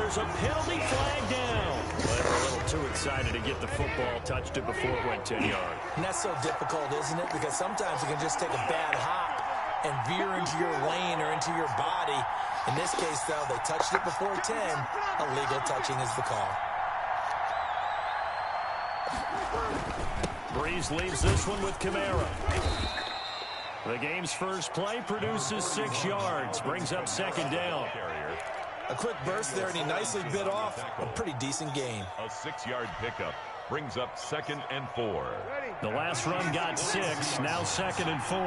there's a penalty flag down. Well, they were a little too excited to get the football, touched it before it went 10 yards. And that's so difficult, isn't it? Because sometimes you can just take a bad hop and veer into your lane or into your body. In this case, though, they touched it before 10. Illegal touching is the call. Breeze leaves this one with Kamara. The game's first play produces 6 yards, brings up second down. A quick burst there, and he nicely bit off a pretty decent gain. A 6-yard pickup brings up 2nd and 4. The last run got 6, now 2nd and 4.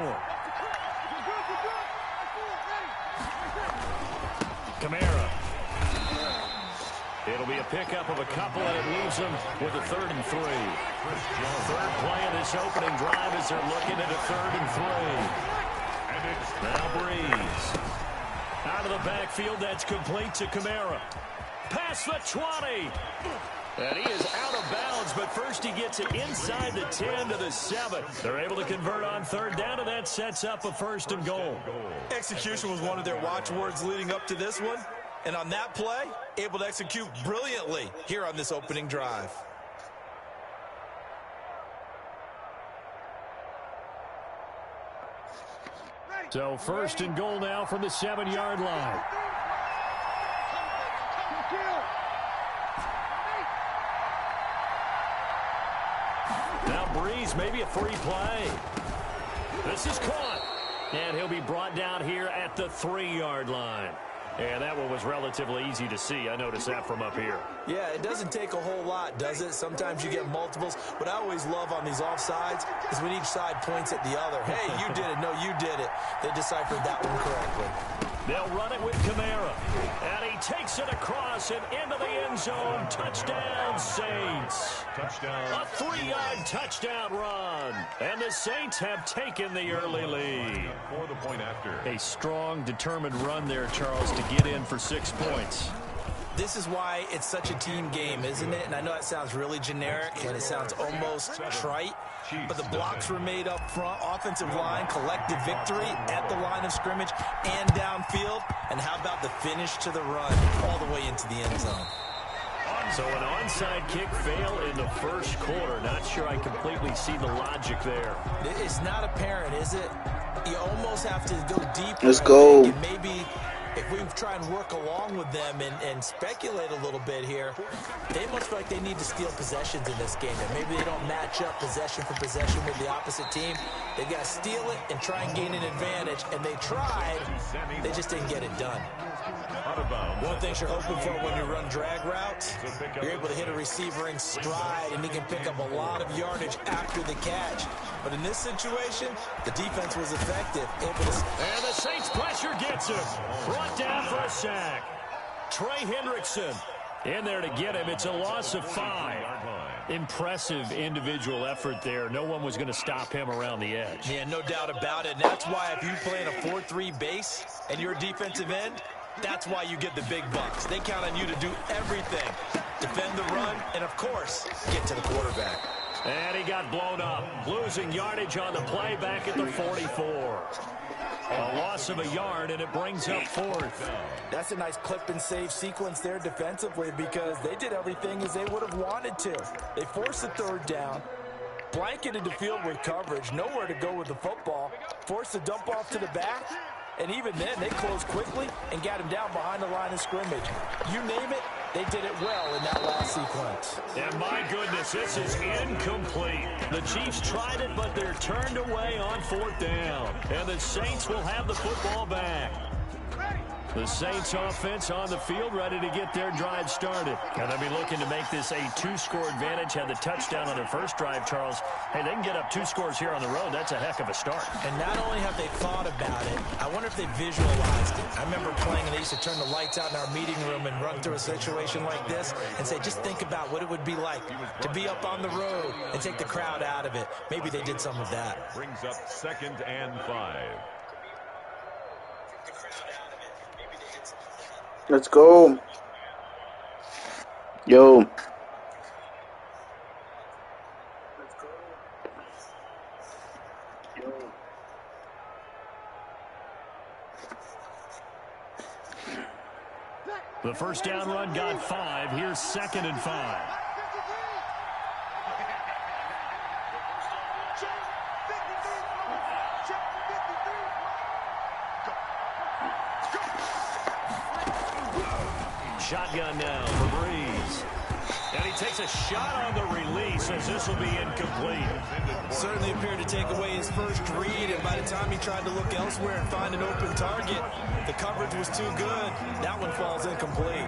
Kamara. It'll be a pickup of a couple, and it leaves them with a 3rd and 3. Third play of this opening drive as they're looking at a 3rd and 3. And it's Now Breeze. Out of the backfield, that's complete to Kamara. Past the 20. And he is out of bounds, but first he gets it inside the 10 to the 7. They're able to convert on 3rd down, and that sets up a 1st and goal. Execution was one of their watchwords leading up to this one. And on that play, able to execute brilliantly here on this opening drive. So 1st and goal now from the 7-yard line. Now Breeze, maybe a free play. This is caught. And he'll be brought down here at the 3-yard line. And that one was relatively easy to see. I noticed that from up here. Yeah, it doesn't take a whole lot, does it? Sometimes you get multiples. What I always love on these offsides is when each side points at the other. Hey, you did it. No, you did it. They deciphered that one correctly. They'll run it with Kamara. And he takes it across and into the end zone. Touchdown, Saints. touchdown. A 3-yard touchdown run. And the Saints have taken the early lead. For the point after. A strong, determined run there, Charles, to get in for 6 points. This is why it's such a team game, isn't it? And I know it sounds really generic and it sounds almost trite, but the blocks were made up front. Offensive line, collective victory at the line of scrimmage and downfield. And how about the finish to the run all the way into the end zone? So an onside kick fail in the first quarter. Not sure I completely see the logic there. It's not apparent, is it? You almost have to go deeper. Let's go. And maybe if we try and work along with them and speculate a little bit here, they must feel like they need to steal possessions in this game. And maybe they don't match up possession for possession with the opposite team. They've got to steal it and try and gain an advantage. And they tried. They just didn't get it done. One thing you're hoping for when you run drag routes, you're able to hit a receiver in stride, and he can pick up a lot of yardage after the catch. But in this situation, the defense was effective. And the Saints pressure gets him. Brought down for a sack. Trey Hendrickson in there to get him. It's a loss of 5. Impressive individual effort there. No one was going to stop him around the edge. Yeah, no doubt about it. And that's why if you play in a 4-3 base and you're a defensive end, that's why you get the big bucks. They count on you to do everything. Defend the run and, of course, get to the quarterback. And he got blown up. Losing yardage on the play back at the 44. A loss of a yard, and it brings up 4th. That's a nice clip and save sequence there defensively because they did everything as they would have wanted to. They forced the 3rd down, blanketed the field with coverage, nowhere to go with the football, forced the dump off to the back, and even then they closed quickly and got him down behind the line of scrimmage. You name it, they did it well in that last sequence. And my goodness, this is incomplete. The Chiefs tried it, but they're turned away on 4th down. And the Saints will have the football back. The Saints offense on the field, ready to get their drive started. And they'll be looking to make this a 2-score advantage. Had the touchdown on their first drive, Charles. Hey, they can get up 2 scores here on the road. That's a heck of a start. And not only have they thought about it, I wonder if they visualized it. I remember playing, and they used to turn the lights out in our meeting room and run through a situation like this and say, just think about what it would be like to be up on the road and take the crowd out of it. Maybe they did some of that. Brings up 2nd and 5. Let's go. Yo. The first down run got 5. Here's 2nd and 5. Shotgun now for Breeze. And he takes a shot on the release as this will be incomplete. Certainly appeared to take away his first read, and by the time he tried to look elsewhere and find an open target, the coverage was too good. That one falls incomplete.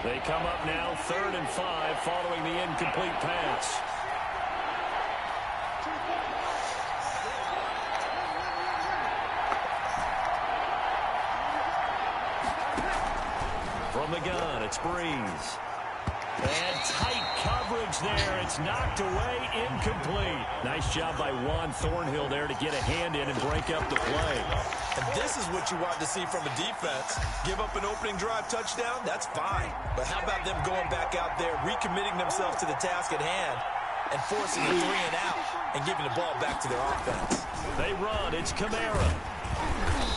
They come up now 3rd and 5 following the incomplete pass. From the gun, it's Breeze. And tight coverage there. It's knocked away, incomplete. Nice job by Juan Thornhill there to get a hand in and break up the play. And this is what you want to see from a defense. Give up an opening drive touchdown, that's fine. But how about them going back out there, recommitting themselves to the task at hand, and forcing a 3 and out, and giving the ball back to their offense. They run, it's Kamara.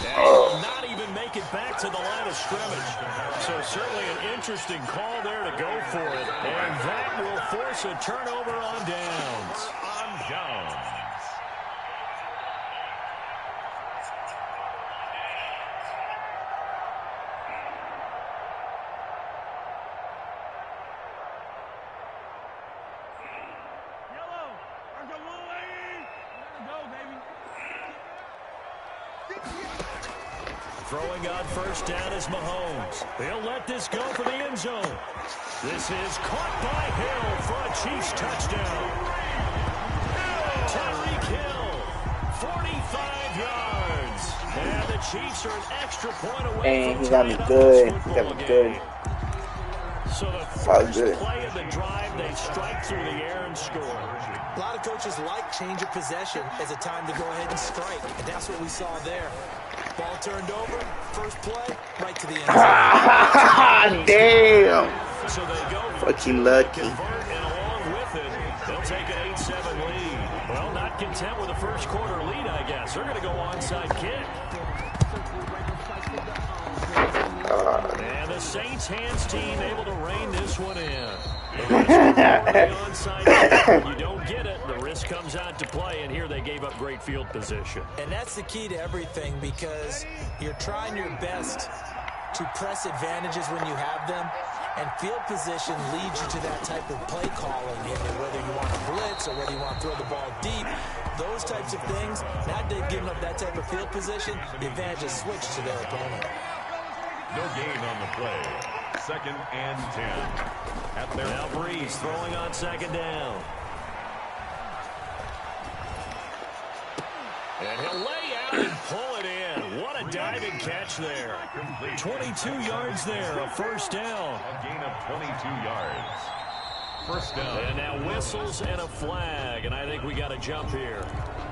And will not even make it back to the line of scrimmage. So certainly an interesting call there to go for it. And that will force a turnover on downs. On downs. Throwing on first down is Mahomes. They'll let this go for the end zone. This is caught by Hill for a Chiefs touchdown. Tyreek Hill, 45 yards. And the Chiefs are an extra point away from tying up this football game. So the first play of the drive, they strike through the air and score. A lot of coaches like change of possession as a time to go ahead and strike, and that's what we saw there. Ball turned over, first play, right to the end zone. Damn! So they go fucking lucky. And along with it, they'll take an 8-7 lead. Well, not content with a first quarter lead, I guess. They're going to go onside kick. And the Saints hands team able to rein this one in. Onside, you don't get it, the risk comes out to play, and here they gave up great field position. And that's the key to everything, because you're trying your best to press advantages when you have them, and field position leads you to that type of play calling, whether you want to blitz or whether you want to throw the ball deep. Those types of things, now that they've given up that type of field position, the advantage is switched to their opponent. No gain on the play. 2nd and 10. At their now Breeze throwing on 2nd down. And he'll lay out and pull it in. What a diving catch there. 22 yards there, a first down. A gain of 22 yards. First down. And now whistles and a flag, and I think we got a jump here.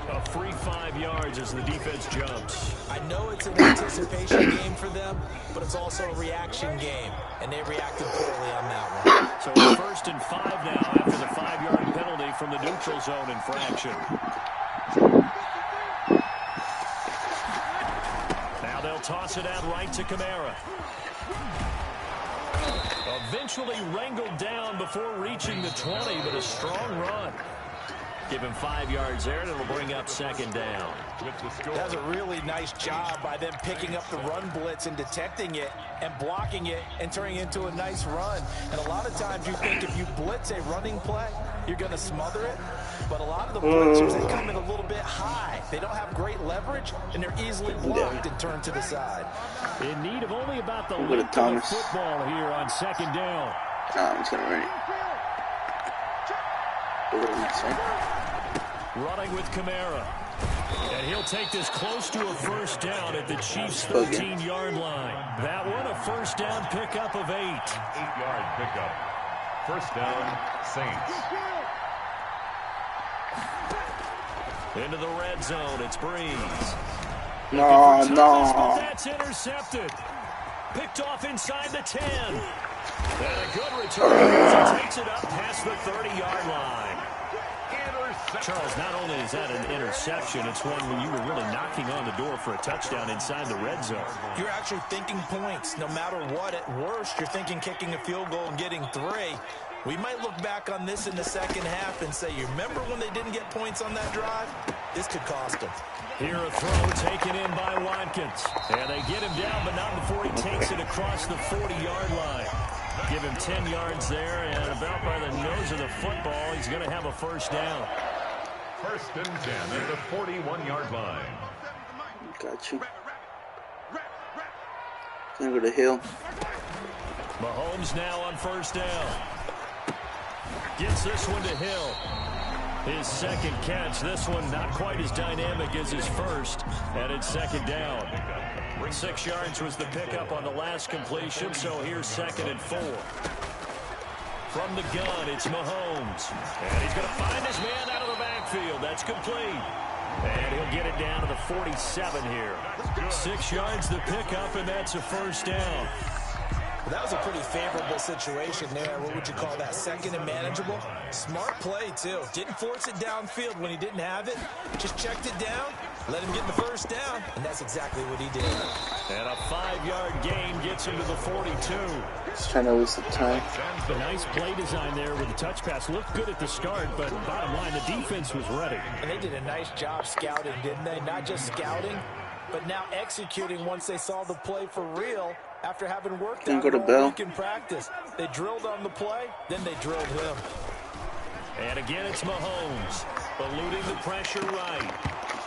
A free 5 yards as the defense jumps. I know it's an anticipation game for them, but it's also a reaction game, and they reacted poorly on that one. So it's 1st and 5 now after the 5-yard penalty from the neutral zone infraction. Now they'll toss it out right to Kamara. Eventually wrangled down before reaching the 20, but a strong run. Give him 5 yards there, and it'll bring up 2nd down. That's a really nice job by them picking up the run blitz and detecting it and blocking it and turning it into a nice run. And a lot of times you think if you blitz a running play, you're going to smother it. But a lot of the blitzers, they come in a little bit high. They don't have great leverage, and they're easily blocked and turned to the side. In need of only about the length of the football here on 2nd down. He's going to run it. Running with Kamara. And he'll take this close to a first down at the Chiefs' 13-yard line. That one, a first down pickup of 8. 8-yard pickup. First down, Saints. Into the red zone, it's Breeze. No. That's intercepted. Picked off inside the 10. And a good return as he takes it up past the 30-yard line. Charles, not only is that an interception, it's one when you were really knocking on the door for a touchdown inside the red zone. You're actually thinking points. No matter what, at worst, you're thinking kicking a field goal and getting 3. We might look back on this in the second half and say, you remember when they didn't get points on that drive? This could cost them. Here a throw taken in by Watkins. And they get him down, but not before he takes it across the 40-yard line. Give him 10 yards there, and about by the nose of the football, he's going to have a first down. First and 10 at the 41-yard line. Got you. Gonna go to Hill. Mahomes now on first down. Gets this one to Hill. His second catch. This one not quite as dynamic as his first. And it's second down. 6 yards was the pickup on the last completion, so here's 2nd and 4. From the gun, it's Mahomes. And he's going to find his man out of the backfield. That's complete. And he'll get it down to the 47 here. 6 yards the pickup, and that's a first down. That was a pretty favorable situation there. What would you call that? Second and manageable? Smart play, too. Didn't force it downfield when he didn't have it. Just checked it down, let him get the first down, and that's exactly what he did. And a 5-yard gain gets him to the 42. Just trying to waste some time. A nice play design there with the touch pass. Looked good at the start, but bottom line, the defense was ready. And they did a nice job scouting, didn't they? Not just scouting, but now executing once they saw the play for real after having worked out all week in practice. They drilled on the play, then they drilled him. And again, it's Mahomes, eluding the pressure right.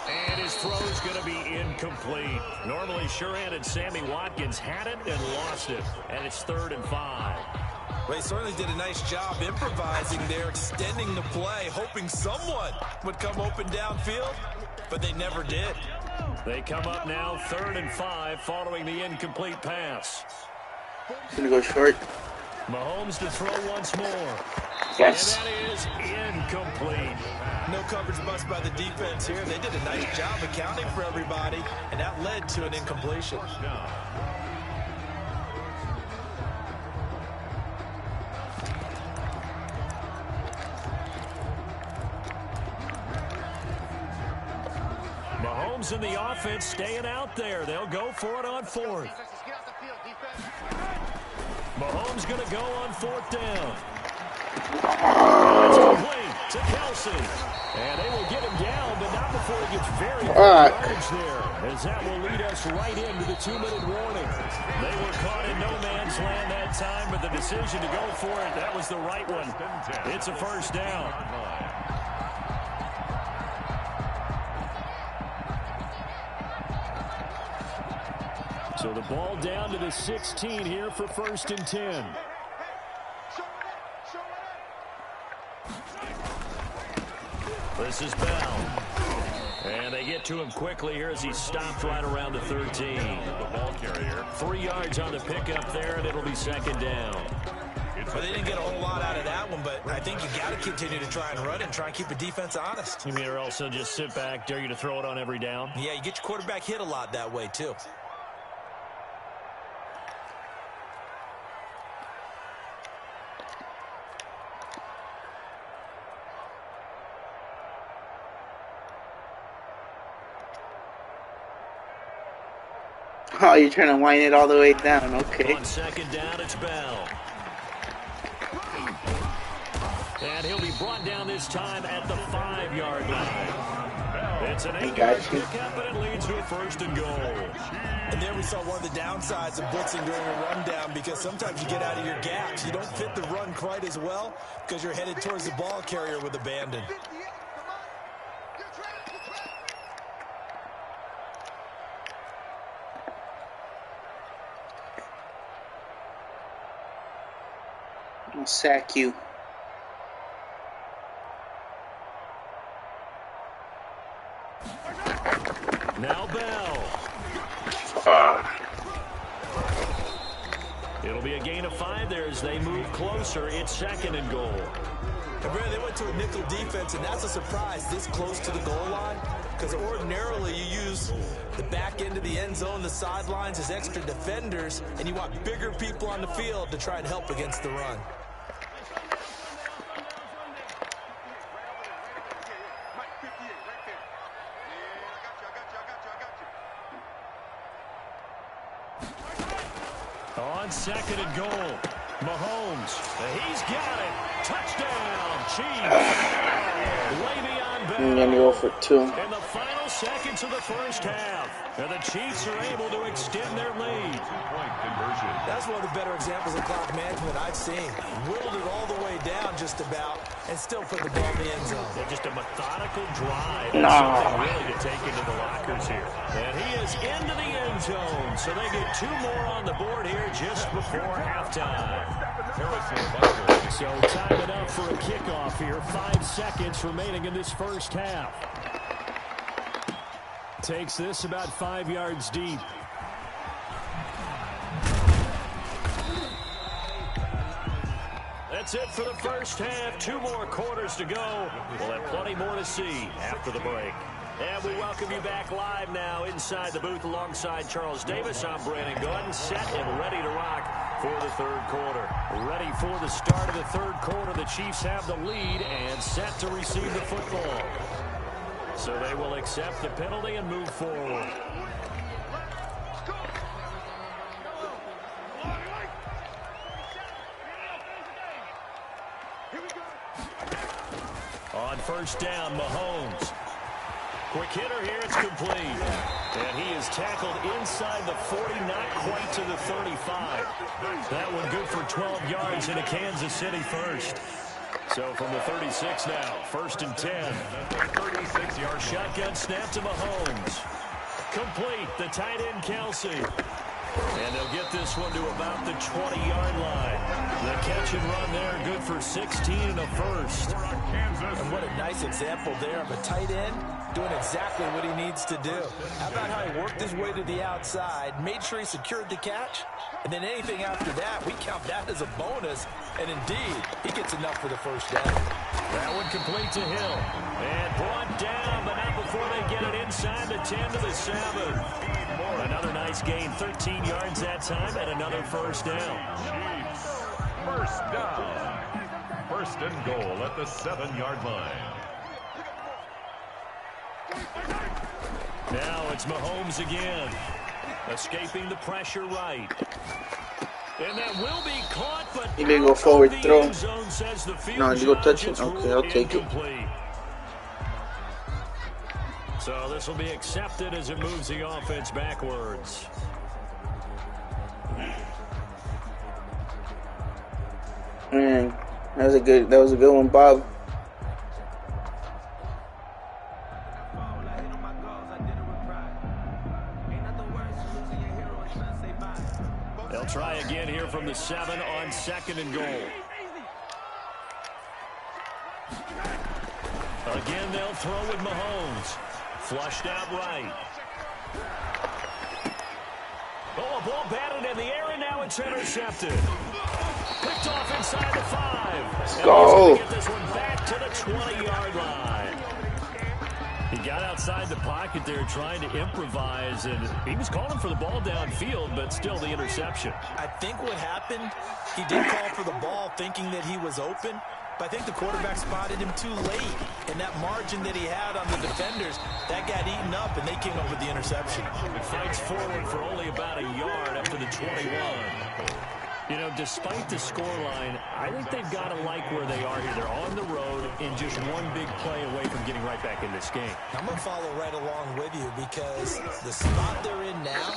And his throw is going to be incomplete. Normally, sure-handed Sammy Watkins had it and lost it. And it's 3rd and 5. Well, he certainly did a nice job improvising there, extending the play, hoping someone would come open downfield, but they never did. They come up now 3rd and 5 following the incomplete pass. He's gonna go short. Mahomes to throw once more. Yes. And that is incomplete. No coverage bust by the defense here. They did a nice job accounting for everybody, and that led to an incompletion. Mahomes and the offense staying out there. They'll go for it on 4th. Mahomes going to go on 4th down. It's complete to Kelsey. And they will get him down, but not before he gets very large there. As that will lead us right into the 2-minute warning. They were caught in no man's land that time, but the decision to go for it, that was the right one. It's a first down. So the ball down to the 16 here for 1st and 10. This is Bell. And they get to him quickly here as he stopped right around the 13. The ball carrier. 3 yards on the pickup there, and it'll be 2nd down. Well, they didn't get a whole lot out of that one, but I think you got to continue to try and run and try and keep the defense honest. You mean or also just sit back, dare you to throw it on every down? Yeah, you get your quarterback hit a lot that way, too. Oh, you're trying to wind it all the way down. Okay. On 2nd down, it's Bell. And he'll be brought down this time at the 5-yard line. It's an 8-yard pickup, and it leads to a 1st and goal. And there we saw one of the downsides of blitzing during a rundown, because sometimes you get out of your gaps. You don't fit the run quite as well because you're headed towards the ball carrier with abandon. I'll sack you. Now Bell. It'll be a gain of 5 there as they move closer. It's 2nd and goal. And Brandon, they went to a nickel defense, and that's a surprise this close to the goal line, because ordinarily you use the back end of the end zone, the sidelines as extra defenders, and you want bigger people on the field to try and help against the run. On 2nd and goal, Mahomes. He's got it. Touchdown, Chiefs. Way beyond I'm going to go for 2. in the final seconds of the first half. And the Chiefs are able to extend their lead. Two-point conversion. That's one of the better examples of clock management I've seen. Whittled it all the way down just about and still put the ball in the end zone. Yeah, just a methodical drive. And something really to take into the lockers here. And he is into the end zone. So they get 2 more on the board here just before halftime. So time it up for a kickoff here. 5 seconds remaining in this first half. Takes this about 5 yards deep. That's it for the first half. 2 more quarters to go. We'll have plenty more to see after the break. And we welcome you back live now inside the booth alongside Charles Davis. I'm Brandon Gunn, set and ready to rock for the 3rd quarter. Ready for the start of the 3rd quarter. The Chiefs have the lead and set to receive the football. So they will accept the penalty and move forward. On first down, Mahomes. Quick hitter here, it's complete. And he is tackled inside the 40, not quite to the 35. That one good for 12 yards in a Kansas City first. So from the 36 now, 1st and 10. 36-yard shotgun snap to Mahomes. Complete, the tight end Kelsey. And they'll get this one to about the 20-yard line. The catch and run there, good for 16 and a first. And what a nice example there of a tight end doing exactly what he needs to do. How about how he worked his way to the outside, made sure he secured the catch, and then anything after that, we count that as a bonus. And indeed, he gets enough for the first down. That one complete to Hill. And brought down, but not before they get it inside the 10 to the 7. Another nice gain, 13 yards that time, and another first down. Chiefs, first down. 1st and goal at the 7-yard line. Now it's Mahomes again. Escaping the pressure right. And that will be caught, but you may go forward throw. No, you go touch it? Okay, I'll take it. So this will be accepted as it moves the offense backwards. Man, that was a good one, Bob. They'll try again here from the 7 on 2nd and goal. Again, they'll throw with Mahomes. Flushed out right. Oh, a ball batted in the air, and now it's intercepted. Picked off inside the 5. Let's go. He's going to get this one back to the 20-yard line. He got outside the pocket there trying to improvise, and he was calling for the ball downfield, but still the interception. I think what happened, he did call for the ball thinking that he was open, but I think the quarterback spotted him too late, and that margin that he had on the defenders, that got eaten up, and they came up with the interception. It fights forward for only about a yard up to the 21. You know, despite the scoreline, I think they've got to like where they are here. They're on the road and just one big play away from getting right back in this game. I'm going to follow right along with you because the spot they're in now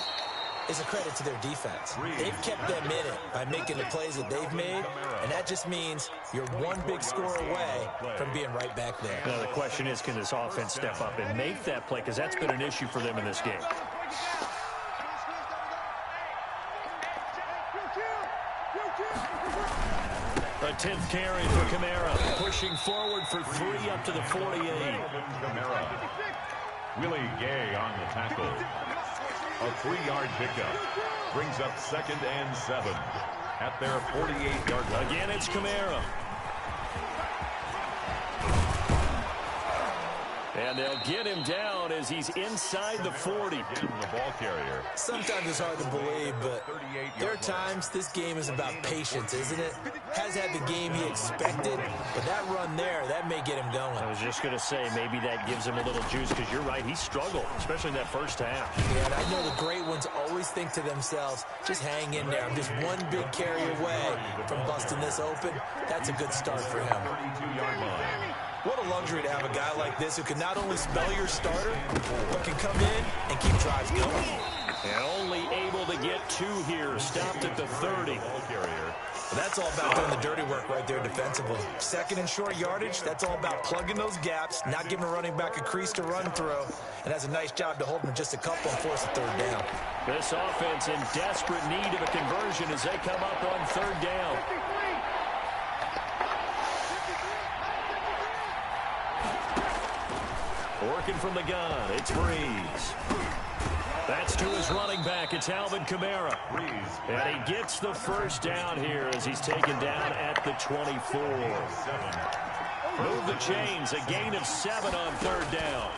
is a credit to their defense. They've kept them in it by making the plays that they've made, and that just means you're one big score away from being right back there. Now, the question is, can this offense step up and make that play? Because that's been an issue for them in this game. A 10th carry for Kamara, pushing forward for 3 up to the 48. Kamara. Willie Gay on the tackle. A 3-yard pickup brings up 2nd and 7. at their 48-yard line. Again, it's Kamara. And they'll get him down as he's inside the 40. The ball carrier. Sometimes it's hard to believe, but there are times this game is about patience, isn't it? Has had the game he expected, but that run there, that may get him going. I was just going to say, maybe that gives him a little juice, because you're right, he struggled, especially in that first half. Yeah, and I know the great ones always think to themselves, just hang in there. I'm just one big carry away from busting this open. That's a good start for him. 32-yard line. What a luxury to have a guy like this who can not only spell your starter, but can come in and keep drives going. And only able to get 2 here, stopped at the 30. Ball carrier. That's all about doing the dirty work right there defensively. Second and short yardage, that's all about plugging those gaps, not giving a running back a crease to run through, and has a nice job to hold him just a couple and force a third down. This offense in desperate need of a conversion as they come up on third down. Working from the gun, it's Breeze. That's to his running back, it's Alvin Kamara. And he gets the first down here as he's taken down at the 24. Move the chains, a gain of 7 on third down.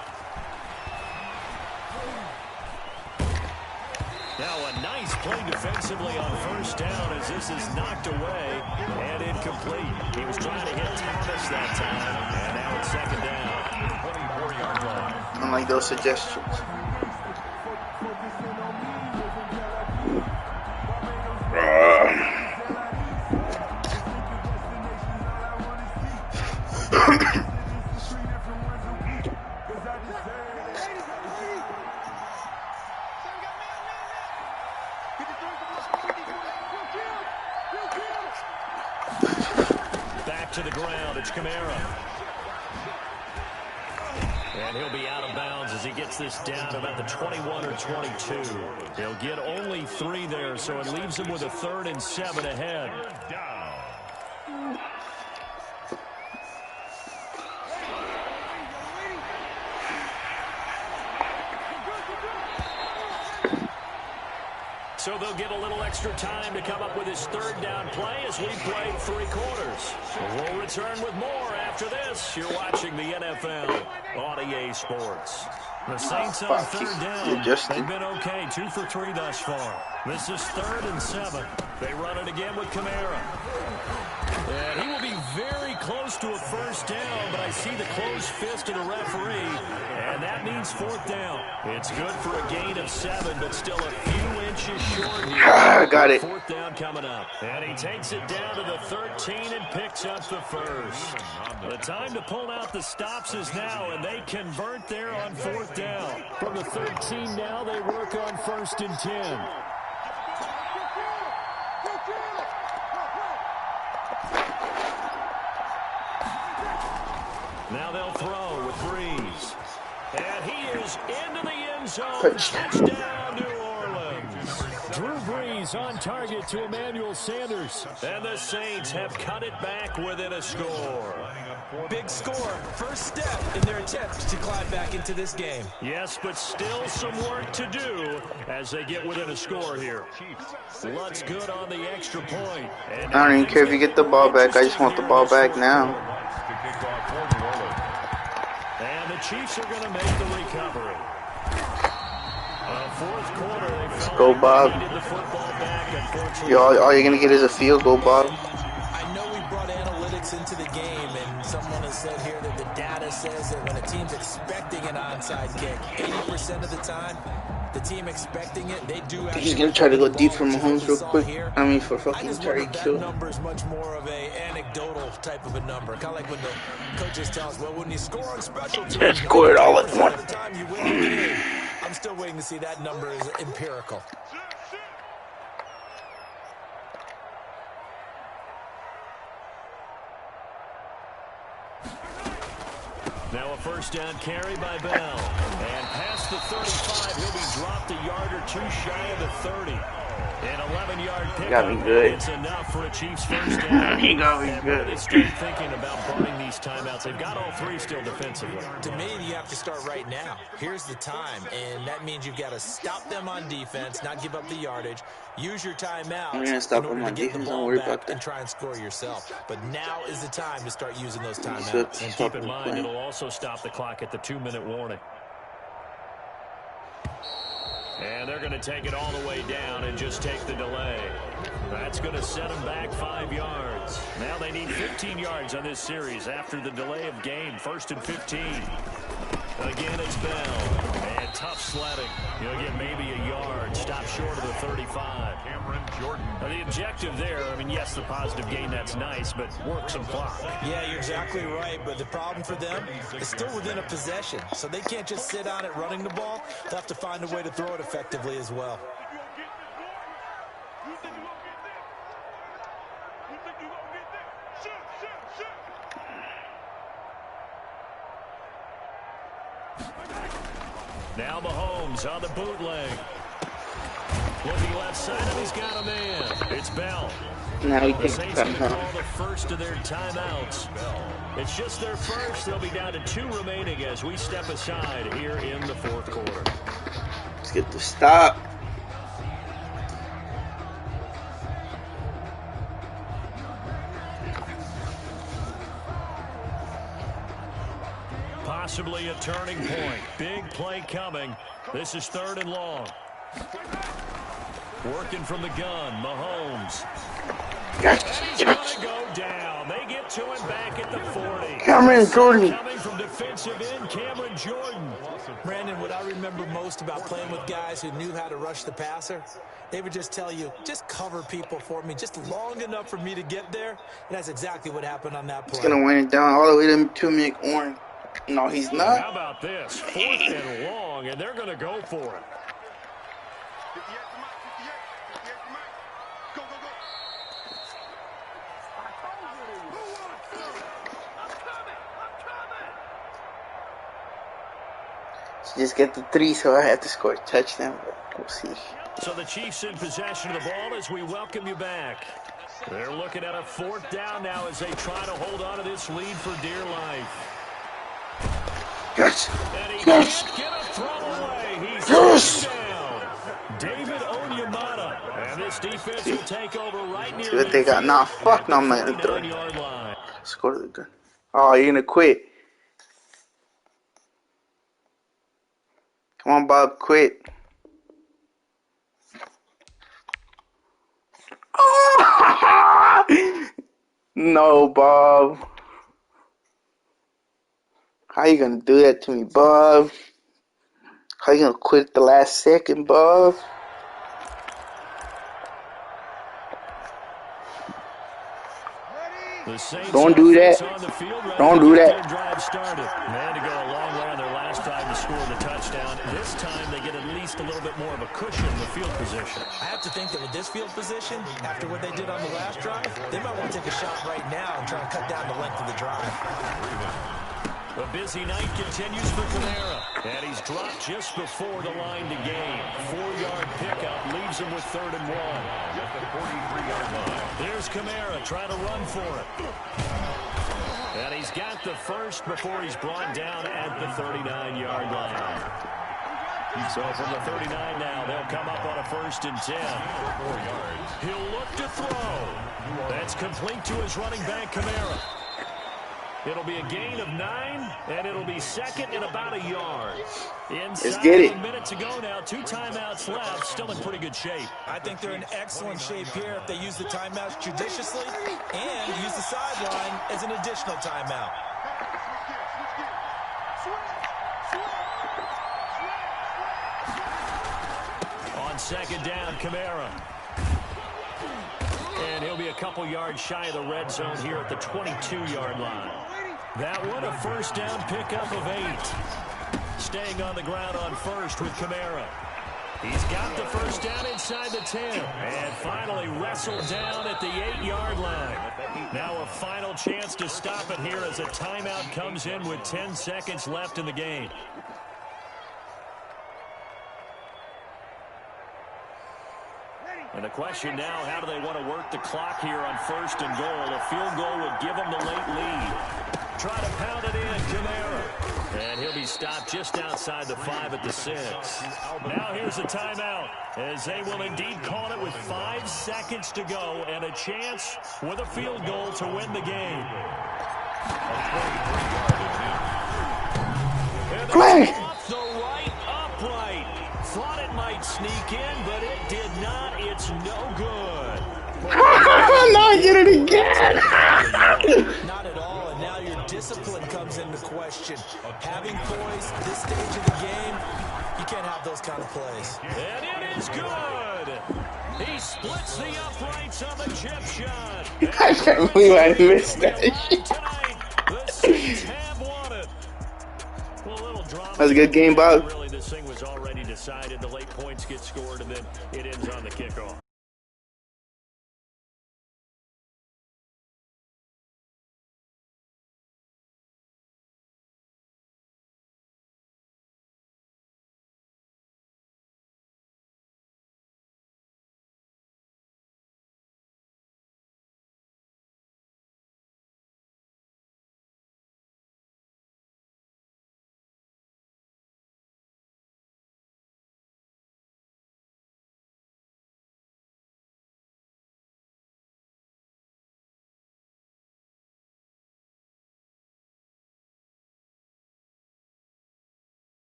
Now a nice play defensively on first down as this is knocked away and incomplete. He was trying to hit Thomas that time, and now it's second down. 24-yard line. I don't like those suggestions. Back to the ground, it's Kamara. And he'll be out of bounds as he gets this down about the 21 or 22. He'll get only 3 there, so it leaves him with a 3rd and 7 ahead. So they'll get a little extra time to come up with his third down play as we play 3 quarters. We'll return with more after this. You're watching the NFL on EA Sports. The Saints on third down. They've been okay, 2 for 3 thus far. This is 3rd and 7. They run it again with Kamara. And he will be very close to a first down, but I see the closed fist of the referee, and that means 4th down. It's good for a gain of 7, but still a few inches short here. Got it. 4th down coming up. And he takes it down to the 13 and picks up the first. The time to pull out the stops is now, and they convert there on 4th down. From the 13 now, they work on 1st and 10. Now they'll throw with Breeze. And he is into the end zone. Touchdown, New Orleans. Drew Brees on target to Emmanuel Sanders. And the Saints have cut it back within a score. Big score. First step in their attempt to climb back into this game. Yes, but still some work to do as they get within a score here. Lutz good on the extra point. And I don't even care if you get the ball back. I just want the ball back now. And the Chiefs are going to make the recovery. 4th quarter, they felt Go, like Bob. they needed the football back. Unfortunately, All you're going to get is a field goal, Bob. I know we brought analytics into the game, and someone has said here that the data says that when a team's expecting an onside kick, 80% of the time, the team expecting it, they do actually. He's going to try to go deep for Mahomes real quick. I mean, for I fucking just wonder if Tyreek that Hill. number is much more of a anecdotal type of a number. Kind of like when the coaches tell us, well, when you score on special teams, Just score it all at 80% once. of the time you win the game. I'm still waiting to see that number is empirical. now a first down carry by Bell. And past the 35, he'll be dropped a yard or 2 shy of the 30. An 11-yard He got me pickup. good. It's enough for a Chiefs first down. He got me And what are they good. start thinking about burning these timeouts? They've got all three still defensively. To me, you have to start right now. Here's the time, and that means you've got to stop them on defense, not give up the yardage. Use your timeouts I'm gonna stop in him order on to get the defense. Don't ball worry back about that. and try and score yourself. But now is the time to start using those Just timeouts. And keep in mind, it'll also stop the clock at the 2-minute warning. And they're going to take it all the way down and just take the delay. That's going to set them back 5 yards. Now they need 15 yards on this series after the delay of game. 1st and 15. Again, it's Bell. And tough sledding. He'll get maybe a yard. Stop short of the 35. Cameron Jordan. Now, the objective there, I mean, yes, the positive gain, that's nice, but work some clock. Yeah, you're exactly right, but the problem for them is still within a possession. So they can't just sit on it running the ball. They'll have to find a way to throw it effectively as well. Now Mahomes on the bootleg. Looking left side, and he's got a man. It's Bell. Now he The takes Saints the going to call timeout. the first of their timeouts. It's just their first. They'll be down to 2 remaining as we step aside here in the 4th quarter. Let's get the stop. Possibly a turning point. Big play coming. This is 3rd and long. Working from the gun, Mahomes. And he's going to go down. They get to him back at the 40. Cameron Jordan. Coming from defensive end, Cameron Jordan. Brandon, what I remember most about playing with guys who knew how to rush the passer, they would just tell you, just cover people for me, just long enough for me to get there. And that's exactly what happened on that play. He's gonna wind it down all the way to 2-minute warning. No, he's not. How about this? 4th and long, and they're going to go for it. Just get the 3, so I have to score a touchdown. But we'll see. So the Chiefs in possession of the ball as we welcome you back. They're looking at a 4th down now as they try to hold on to this lead for dear life. Yes. And he Yes. can't get a throw away. He's Yes. down. David Onyemata. And this defense will take over right near See what they got. Nah, fuck no, I'm not gonna throw it. 49-yard line. Score the gun. Oh, you're gonna quit. Come on, Bob, quit. No, Bob. How you gonna do that to me, Bob? How you gonna quit at the last second, Bob? The Saints Don't do that. on the field, ready Don't to do get that. their drive started. Man, to go a long way on their last drive to score the touchdown. This time they get at least a little bit more of a cushion in the field position. I have to think that with this field position, after what they did on the last drive, they might want to take a shot right now and try and cut down the length of the drive. A busy night continues for Kamara. And he's dropped just before the line to gain. 4-yard pickup leaves him with 3rd and 1. Just a 43-yard line. There's Kamara trying to run for it. And he's got the first before he's brought down at the 39-yard line. So from the 39 now, they'll come up on a 1st and 10. 4 yards. He'll look to throw. That's complete to his running back, Kamara. It'll be a gain of 9, and it'll be 2nd and about a yard. Let's get it. A minute to go now. 2 timeouts left. Still in pretty good shape. I think they're in excellent shape here if they use the timeouts judiciously and use the sideline as an additional timeout. On 2nd down, Kamara. And he'll be a couple yards shy of the red zone here at the 22-yard line. That one, a 1st down pickup of 8. Staying on the ground on 1st with Kamara. He's got the 1st down inside the 10. And finally wrestled down at the 8-yard line. Now a final chance to stop it here as a timeout comes in with 10 seconds left in the game. And the question now, how do they want to work the clock here on 1st and goal? A field goal would give them the late lead. Try to pound it in, Kamara. And he'll be stopped just outside the 5 at the 6. Now here's a timeout, as they will indeed call it with 5 seconds to go and a chance with a field goal to win the game. Flag! Off the right upright. Thought it might sneak in, but it did not. It's no good. Now I get it again. Not at all, and now your discipline comes into question. Having poise at this stage of the game, you can't have those kind of plays. And it is good. He splits the uprights on the chip shot. I can't believe I missed that shit. The Saints have won it. Well, a little drama. That was a good game, Bob. Really, this thing was already decided. The late points get scored, and then it ends on the kickoff.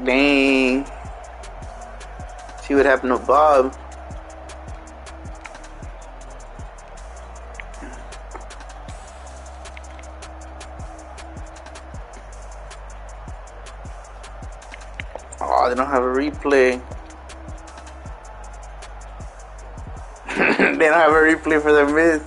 Dang. See what happened to Bob. Oh, they don't have a replay. They don't have a replay for the miss.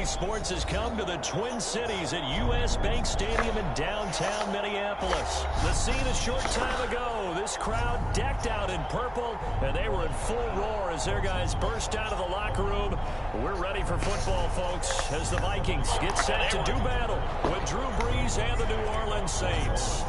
Sports has come to the Twin Cities at U.S. Bank Stadium in downtown Minneapolis. The scene a short time ago. This crowd decked out in purple, and they were in full roar as their guys burst out of the locker room. We're ready for football, folks, as the Vikings get set to do battle with Drew Brees and the New Orleans Saints.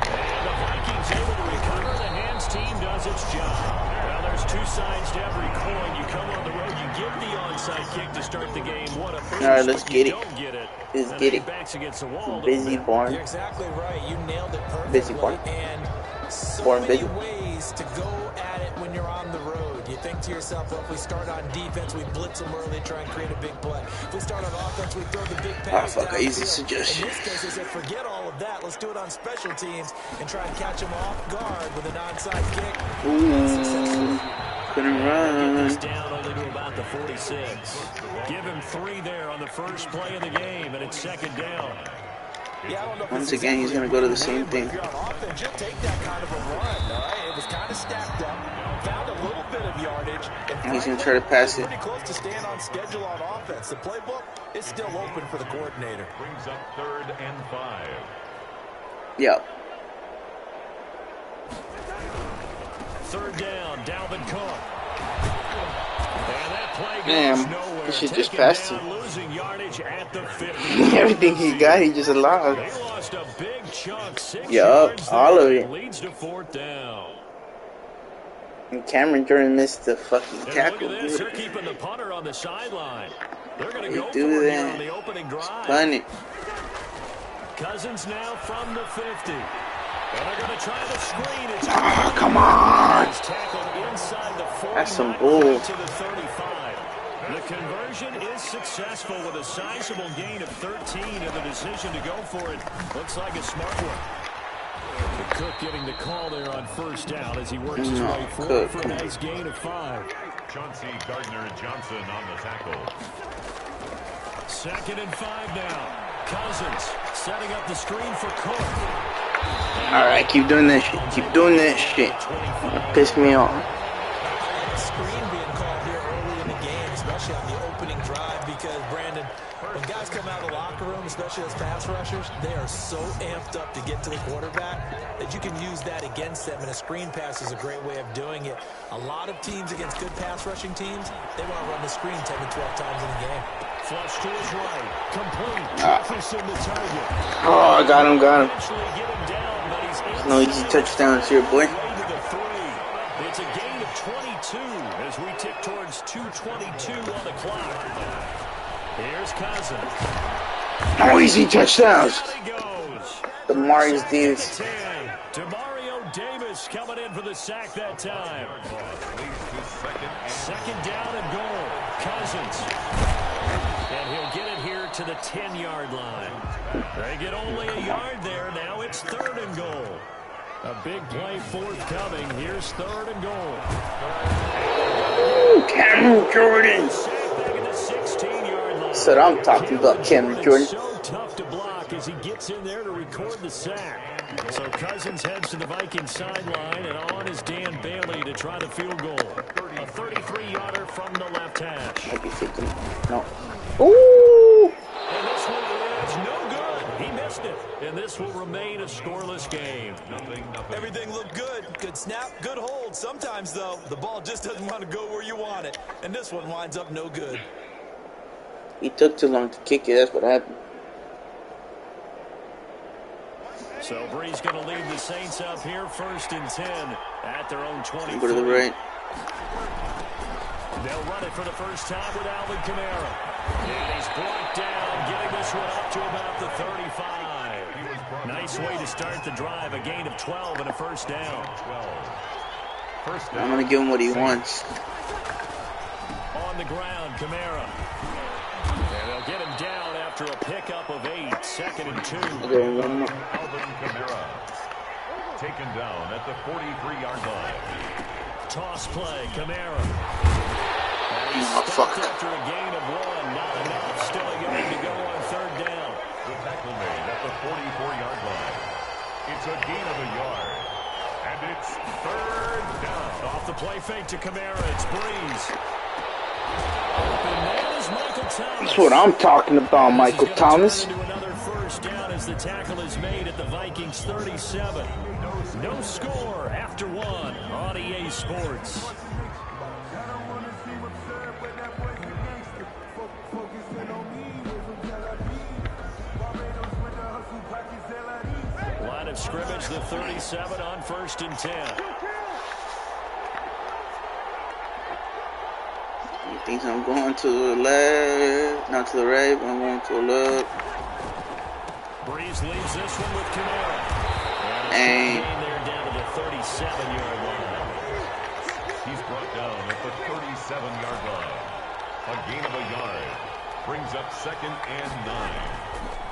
And the Vikings able to recover. The hands team does its job. There's two sides to every coin. You come on the road, you get the onside kick to start the game. What a boost. All right, let's get it. Don't get it. Let's get it. Backs against the wall. Busy born. You're exactly right. You nailed it perfectly. Busy born. And so Born many busy. ways to go at it when you're on the road. You think to yourself, well, if we start on defense, we blitz them early, try and create a big play. If we start on offense, we throw the big pass. Oh, fuck, easy suggestion. In this case, they said, forget all of that. Let's do it on special teams and try and catch them off guard with an onside kick. Ooh, couldn't run. Down only to about the 46. Give him 3 there on the first play of the game, and it's second down. Once again, he's going to go to the same thing. If you're on offense, you'll take that kind of a run, all right? It was kind of stacked up, found a little bit of yardage, And he's going to try to pass it. pretty close to staying on schedule on offense. The playbook is still open for the coordinator. Brings up 3rd and 5. Yep. Third down, Dalvin Cook. And that play goes Damn, nowhere. he should just Taken pass down, it. losing yardage at the 50. Everything he got, he just allowed. They lost a big chunk. 6 Yup, yards all there. of it. Leads to 4th down. And Cameron Jordan missed the fucking And tackle. look at this. They're keeping the punter on the sideline. They're going to They go do for it here that. on the opening drive. Spun it. Cousins now from the 50. And they're going to try the screen. It's Come on. He's tackled inside the 40. That's some bull. To the 35. The conversion is successful with a sizable gain of 13, and the decision to go for it looks like a smart one. Cook getting the call there on first down as he works his way forward for a nice gain of 5. Chauncey Gardner-Johnson on the tackle. 2nd and 5 now. Cousins setting up the screen for Cook. Alright, keep doing that shit. Keep doing that shit. Piss me off. Screen being called here early in the game, especially on the opening drive, because, Brandon, when guys come out of the locker room, especially as pass rushers, they are so amped up to get to the quarterback that you can use that against them, and a screen pass is a great way of doing it. A lot of teams against good pass rushing teams, they want to run the screen 10 to 12 times in a game. Flush to his right. Complete. Jefferson the target. Oh, I got him, got him. Eventually get him down, but he's No easy touchdowns here, boy. to the 3. It's a gain of 22 as we tick towards 2:22 on the clock. Here's Cousins. No easy touchdowns. Down he goes. The Marius Davis. 10. Demario Davis coming in for the sack that time. Second down and goal. Cousins. And he'll get it here to the 10-yard line. They get only a yard there. Now it's 3rd and goal. A big play forthcoming. Here's 3rd and goal. Cameron Jordan. Back at the 16-yard line. That's what I'm talking about, Cameron Jordan. So tough to block as he gets in there to record the sack. So Cousins heads to the Vikings sideline, and on is Dan Bailey to try the field goal. A 33-yarder from the left hash. I'll be thinking. No. Ooh. And this one is no good. He missed it. And this will remain a scoreless game. Nothing. Everything looked good. Good snap, good hold. Sometimes, though, the ball just doesn't want to go where you want it. And this one winds up no good. He took too long to kick it. That's what happened. So Brees going to lead the Saints up here 1st and 10 at their own 20. Go to the right. They'll run it for the first time with Alvin Kamara. And he's brought down, getting this one up to about the 35. Nice way to start the drive. A gain of 12 and a first down. I'm going to give him what he wants. On the ground, Kamara. And they'll get him down after a pickup of 8. 2nd and 2. Okay, one more. Alvin Kamara taken down at the 43-yard line. Toss play, Kamara. And he's Oh, fuck. stopped after a gain of 1. Not enough. Still a yard to go on 3rd down. The tackle fake to Kamara. It's Breeze. Open man is Michael Thomas. That's what I'm talking about, Michael Thomas. Turn into another first down as the tackle is made at the Vikings 37. No score after one on EA Sports. Line of scrimmage, the 37 on 1st and 10. He thinks I'm going to the left, not to the right, but I'm going to the left. Breeze leaves this one with Kamara. And they're down to the 37-yard line. He's brought down at the 37-yard line. A gain of a yard. Brings up 2nd and 9.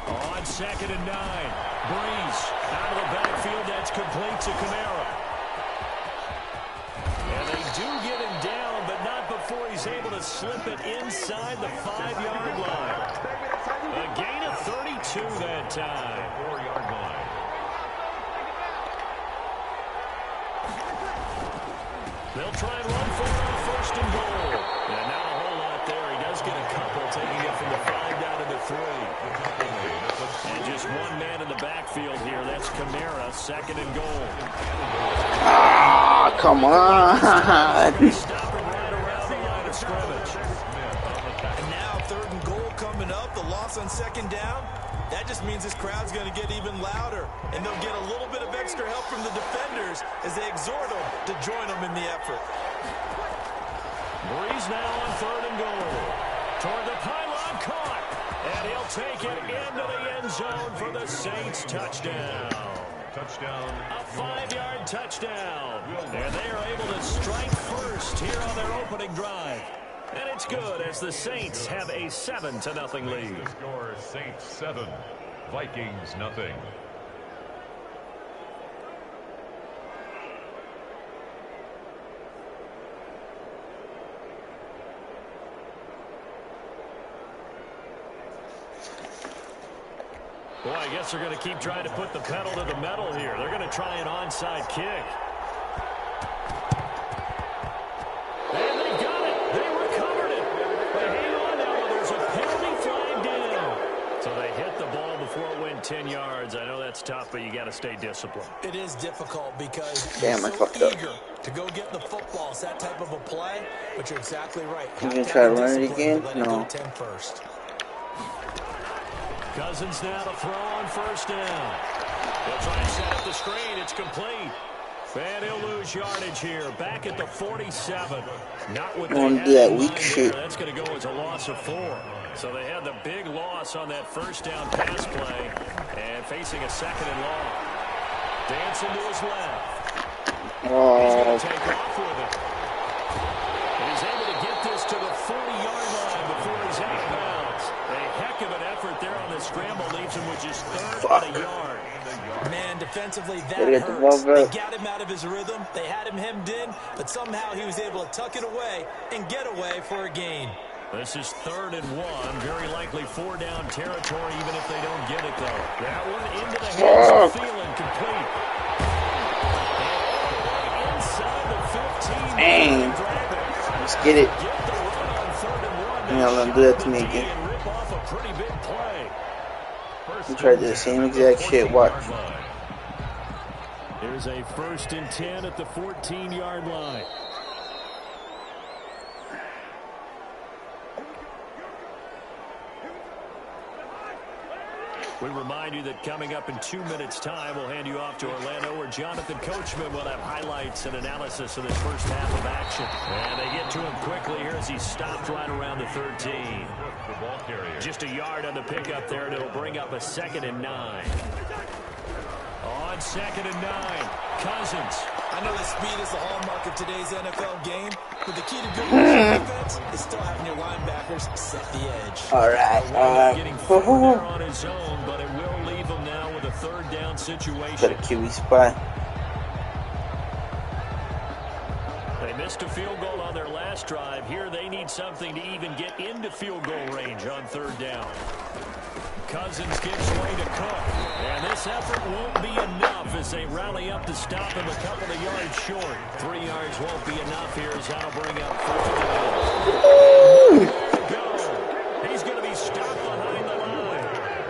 On 2nd and 9. Breeze out of the backfield. That's complete to Kamara. And they do get him down, but not before he's able to slip it inside the 5-yard line. A gain of 32 that time. 4-yard line. They'll try and run for it on 1st and goal. And not a whole lot there. He does get a couple, taking it from the 5 down to the 3. And just one man in the backfield here. That's Kamara, 2nd and goal. ah, come on. Stop him right around the line of scrimmage. And now 3rd and goal coming up. The loss on 2nd down. That just means this crowd's going to get even louder. And they'll get a little bit of extra help from the defenders as they exhort them to join them in the effort. Breeze now on 3rd and goal. Toward the pylon, caught. And he'll take it into the end zone for the Saints touchdown. Touchdown. A 5-yard touchdown. And they are able to strike first here on their opening drive. And it's good as the Saints have a 7-0 lead. The score, Saints 7, Vikings nothing. Boy, I guess they're going to keep trying to put the pedal to the metal here. They're going to try an onside kick. And they got it. They recovered it. But hang on now. There's a penalty flag down. So they hit the ball before it went 10 yards. I know that's tough, but you got to stay disciplined. It is difficult because Damn, you're I so fucked up. eager to go get the football. It's that type of a play, but you're exactly right. You Have gonna to try have to the run it discipline again? to let it No. go 10 first. Cousins now to throw on 1st down. They'll try and set up the screen. It's complete. And he'll lose yardage here. Back at the 47. Not what they Wanna had do that in weak mind shit. there. That's going to go as a loss of 4. So they had the big loss on that 1st down pass play. And facing a 2nd and long. Dancing to his left. He's going Oh, to take off with it. And he's able to get this to the 40-yard line before he's out of bounds. A heck of an effort there on the scramble. Leaves him with just 3rd and a yard. Man, defensively, that Gotta get the hurts. ball They back. got him out of his rhythm. They had him hemmed in, but somehow he was able to tuck it away and get away for a gain. This is 3rd and 1. Very likely 4-down territory, even if they don't get it, though. That one into the hands of Thielen, complete. And inside the 15. dang. Let's get it. Get the run on 3rd and 1. Yeah, let him do that to me again. And rip off a pretty big play. We tried the same exact shit. Watch. Here's a 1st and 10 at the 14-yard line. We remind you that coming up in 2 minutes' time, we'll hand you off to Orlando, where Jonathan Coachman will have highlights and analysis of this first half of action. And they get to him quickly here as he stopped right around the 13. Just a yard on the pickup there, and it'll bring up a 2nd and 9. On 2nd and 9, Cousins. I know that speed is the hallmark of today's NFL game, but the key to good defense is still having your linebackers set the edge. Alright, Getting forward there on his own, but it will leave him now with a 3rd down situation. got a QB spot. They missed a field goal on their last drive. Here they need something to even get into field goal range on 3rd down. Cousins gives way to Cook. And this effort won't be enough as they rally up to stop him a couple of yards short. 3 yards won't be enough here as that'll bring up 4th down. He's going to be stopped behind the line.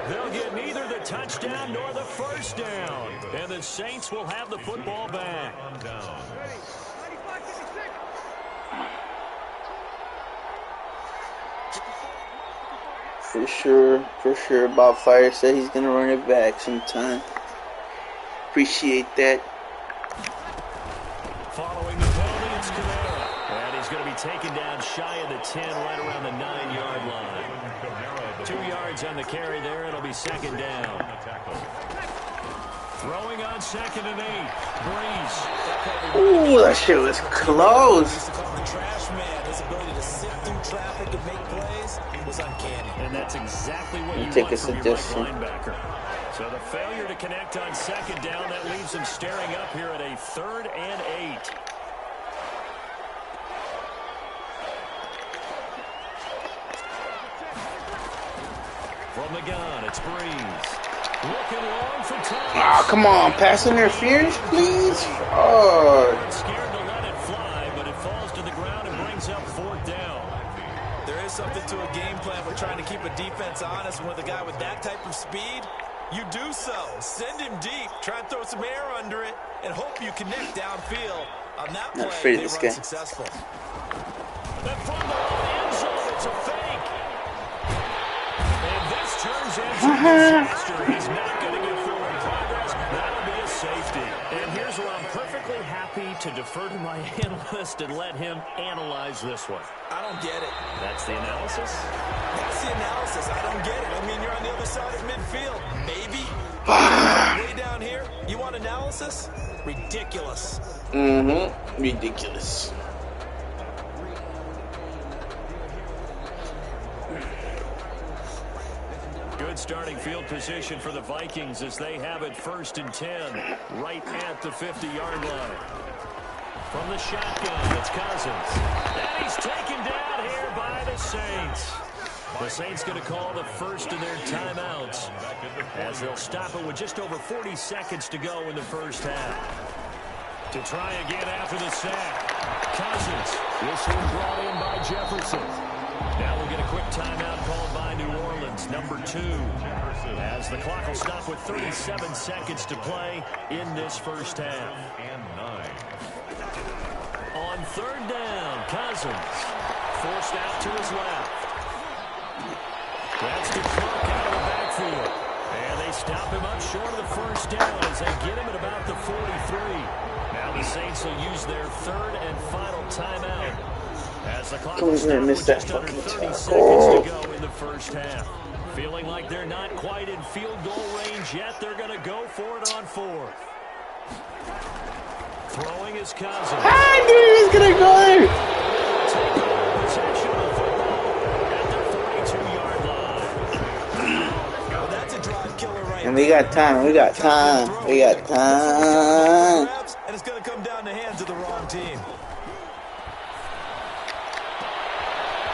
They'll get neither the touchdown nor the first down. And the Saints will have the football back. For sure, Bob Fire said he's going to run it back sometime. Appreciate that. Following the penalty, it's Kamara. And he's going to be taken down shy of the 10, right around the 9-yard line. 2 yards on the carry there. It'll be 2nd down. Throwing on 2nd and 8. Breeze. Ooh, that shit was close. The trash man, his ability to sift through traffic and make plays was uncanny. And that's exactly what you take want a from your right suggestion. linebacker. So the failure to connect on 2nd down, that leaves him staring up here at a 3rd and 8. From the gun, it's Breeze. Looking long for Thomas. Oh, come on. Pass interference, please. Oh. Scared to let it fly, but it falls to the ground and brings up 4th down. There is something to a game plan for trying to keep a defense honest, and with a guy with that type of speed, you do so. Send him deep, try and throw some air under it, and hope you connect downfield. On that play, they run successful. Then from the end zone, it's a fake. And this turns into a disaster. He's not going to get forward progress. That'll be a safety. And here's where I'm perfectly happy to defer to my analyst and let him analyze this one. I don't get it. That's the analysis? That's the analysis. I don't get it. I mean, you're on the other side of midfield. Maybe. Way down here, you want analysis? Ridiculous. Ridiculous. Good starting field position for the Vikings as they have it 1st and 10, right at the 50-yard line. From the shotgun, it's Cousins. And he's taken down here by the Saints. The Saints going to call the first of their timeouts as they'll stop it with just over 40 seconds to go in the first half. To try again after the sack. Cousins. This one brought in by Jefferson. Now we'll get a quick timeout called by New Orleans, number 2. As the clock will stop with 37 seconds to play in this first half. On 3rd down, Cousins. Forced out to his left. That's to Cook out of the backfield. And they stop him up short of the first down as they get him at about the 43. Now the Saints will use their 3rd and final timeout. As the clock will stop with just under 30 seconds to go in the first half. Feeling like they're not quite in field goal range yet, they're going to go for it on 4th. Throwing his Cousins. I knew he was going to go there. Taking over possession of the football at their 42-yard line. Well, that's a drive killer right And we got time. We got time. And it's going to come down the hands of the wrong team.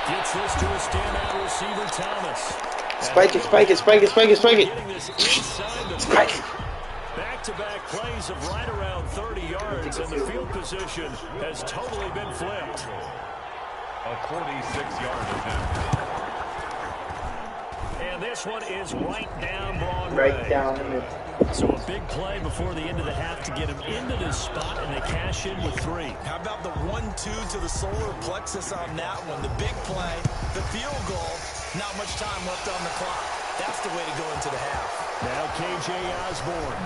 Gets this to a standout receiver, Thomas. Spike it. Getting this inside the Spike. Back-to-back plays of right around 30 yards, and the field position has totally been flipped. A 46-yard attempt. And this one is right down Broadway. Right down the middle. So a big play before the end of the half to get him into this spot, and they cash in with 3. How about the 1-2 to the solar plexus on that one? The big play, the field goal, not much time left on the clock. That's the way to go into the half. Now K.J. Osborne.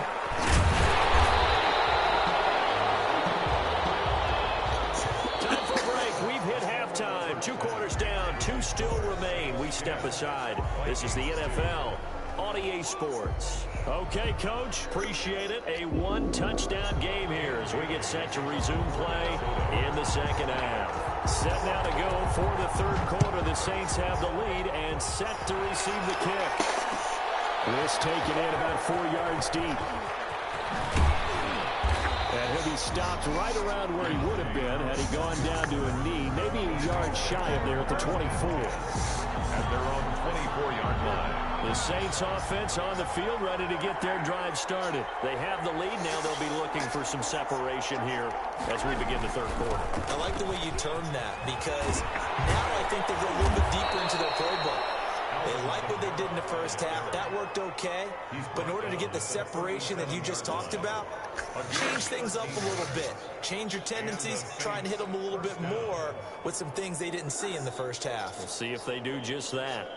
Time for a break. We've hit halftime. 2 quarters down. 2 still remain. We step aside. This is the NFL on EA Sports. Okay, Coach. Appreciate it. A 1-touchdown game here as we get set to resume play in the second half. Set now to go for the 3rd quarter. The Saints have the lead and set to receive the kick. This taken in about 4 yards deep. And he'll be stopped right around where he would have been had he gone down to a knee, maybe a yard shy of there at the 24. At their own 24-yard line. The Saints offense on the field, ready to get their drive started. They have the lead now. They'll be looking for some separation here as we begin the third quarter. I like the way you termed that, because now I think they go a little bit deeper into their playbook. They like what they did in the first half. That worked okay. But in order to get the separation that you just talked about, change things up a little bit. Change your tendencies. Try and hit them a little bit more with some things they didn't see in the first half. We'll see if they do just that.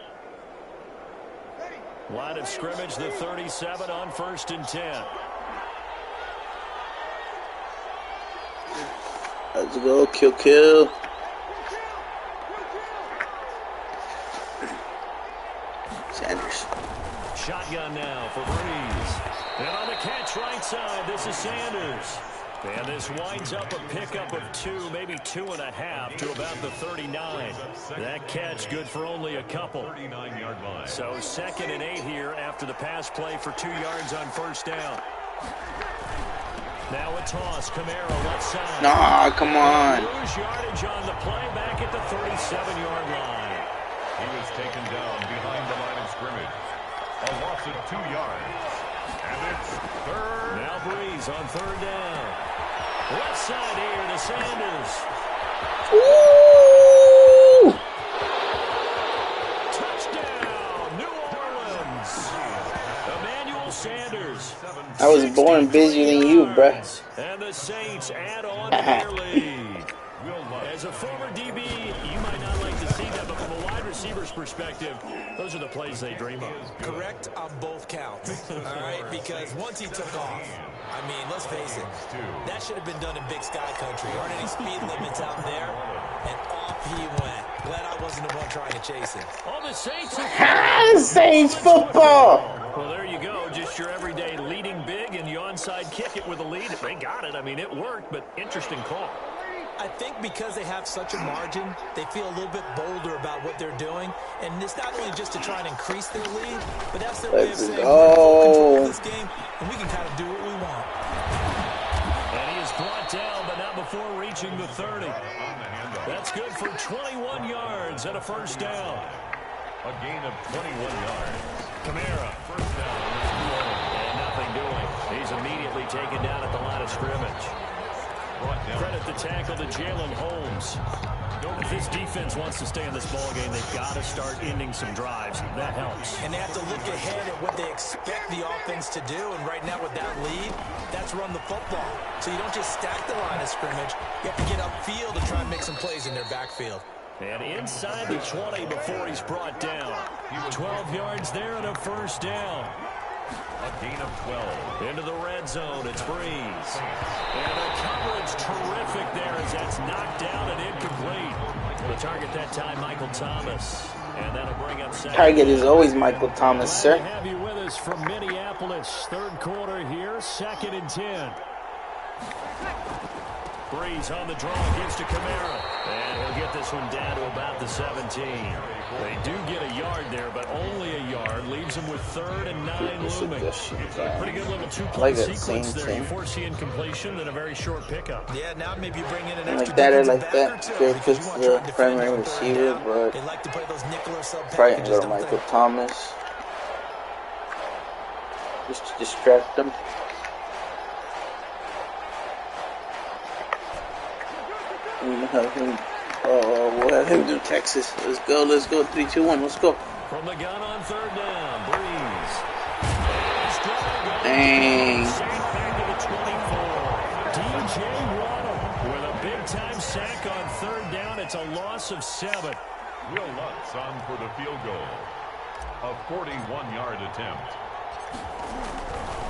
Line of scrimmage, the 37 on 1st and 10. Let's go, kill. Sanders. Shotgun now for Breeze. And on the catch right side, this is Sanders. And this winds up a pickup of 2, maybe 2.5 to about the 39. That catch good for only a couple. 39-yard line. So 2nd and 8 here after the pass play for 2 yards on 1st down. Now a toss. Camaro left side. Nah, come on. Lose yardage on the play back at the 37-yard line. He was taken down behind the line of scrimmage. A loss of 2 yards. And it's 3rd. Now Breeze on 3rd down. Left side here to Sanders. Ooh! Touchdown, New Orleans. Emmanuel Sanders. I was born busier than you, bruh. And the Saints add on to their lead. As a former DB, you might not like to see that, but from a wide receiver's perspective, those are the plays they dream of. Correct on both counts, all right? Because once he took off, I mean, let's face it, that should have been done in Big Sky Country. There aren't any speed limits out there, and off he went. Glad I wasn't the one trying to chase him. Oh, the Saints. Saints football. Well, there you go. Just your everyday leading big, and you onside kick it with a lead. They got it. I mean, it worked, but interesting call. I think because they have such a margin, they feel a little bit bolder about what they're doing. And it's not only just to try and increase their lead, but that's their way of saying, we're in full control of this game, and we can kind of do what we want. And he is brought down, but not before reaching the 30. That's good for 21 yards and a 1st down. A gain of 21 yards. Camara. 1st down. And nothing doing. He's immediately taken down at the line of scrimmage. Credit the tackle to Jalen Holmes. If this defense wants to stay in this ballgame, they've got to start ending some drives. That helps. And they have to look ahead at what they expect the offense to do. And right now with that lead, that's run the football. So you don't just stack the line of scrimmage. You have to get upfield and try and make some plays in their backfield. And inside the 20 before he's brought down. 12 yards there and a 1st down. A gain of 12. Into the red zone, it's Breeze. And the coverage terrific there as that's knocked down and incomplete. The target that time, Michael Thomas. And that'll bring up 2nd. Target is always Michael Thomas, sir. Glad to have you with us from Minneapolis. 3rd quarter here, 2nd and 10. Breeze on the draw, gives to Camara. And he'll get this one down to about the 17. They do get a yard there, but only a yard. Leaves them with 3rd and 9 looming. Pretty good little 2-play sequence there. You force the incompletion, then a very short pickup. Yeah, now maybe you bring in an extra like that or defensive like back that. or two, Fair because push you want the to try and defend primary on 3rd receiver, down. but They like to play those nickel or sub probably packages, go to don't Michael they? Thomas. Just to distract them. We'll have him do Texas. Let's go. 3, 2, 1. Let's go. From the gun on 3rd down, Breeze. Dang. Back to the 24. DJ Waddle with a big-time sack on 3rd down. It's a loss of 7. Will Lutz on for the field goal. A 41-yard attempt.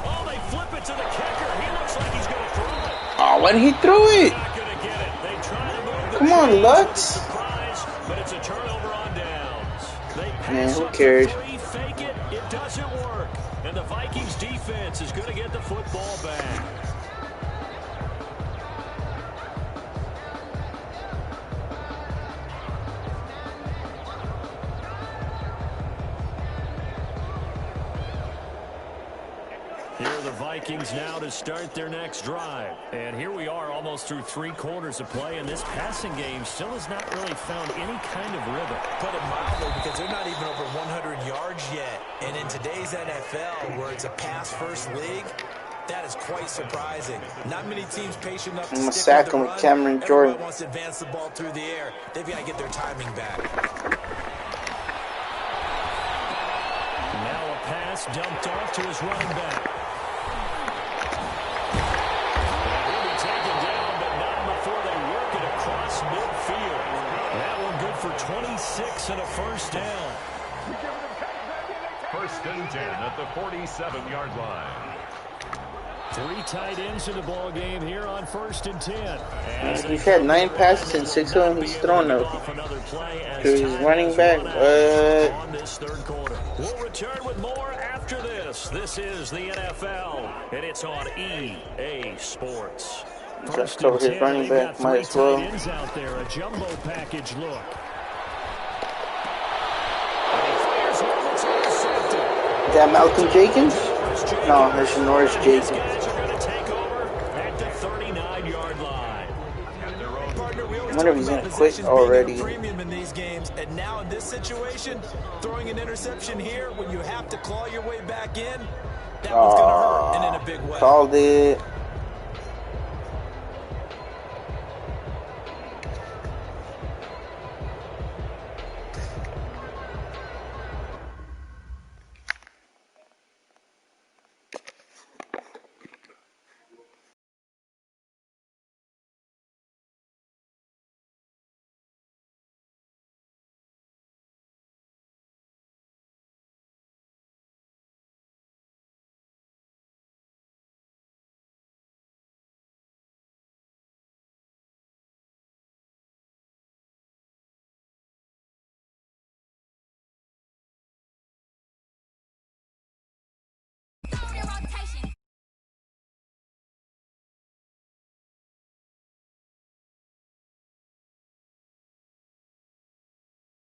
Oh, they flip it to the kicker. He looks like he's going to throw it. Oh, when he threw it. Not going to get it. They try to move the Come on, chains Lutz. with the surprise, but it's a turnover on downs. They Man, pass who up the cares? 3, fake it. It doesn't work. And the Vikings defense is going to get the football back. Here are the Vikings now to start their next drive. And here we are almost through 3 quarters of play, and this passing game still has not really found any kind of rhythm. Put it mildly, because they're not even over 100 yards yet. And in today's NFL, where it's a pass-first league, that is quite surprising. Not many teams patient enough to I'm gonna stick sack with the him run. with Cameron Jordan. Everybody wants to advance the ball through the air. They've got to get their timing back. Now a pass dumped off to his running back. He'll be taken down, but not before they work it across midfield. That one good for 26 and a first down. First and 10 at the 47-yard line. 3 tight ends in the ball game here on 1st and 10. He's had 9 passes and 6 of them he's thrown up. He's running back. On this third quarter. We'll return with more after this. This is the NFL, and it's on EA Sports. Just cover his running back, might as well. Out there, a jumbo package look. Is that Malcolm Jenkins? No, it's Norris Jenkins. I wonder if he's gonna quit already. Premium in these games, and now in this situation, throwing an interception here when you have to claw your way back in, that one's gonna hurt, and in a big way. Called it.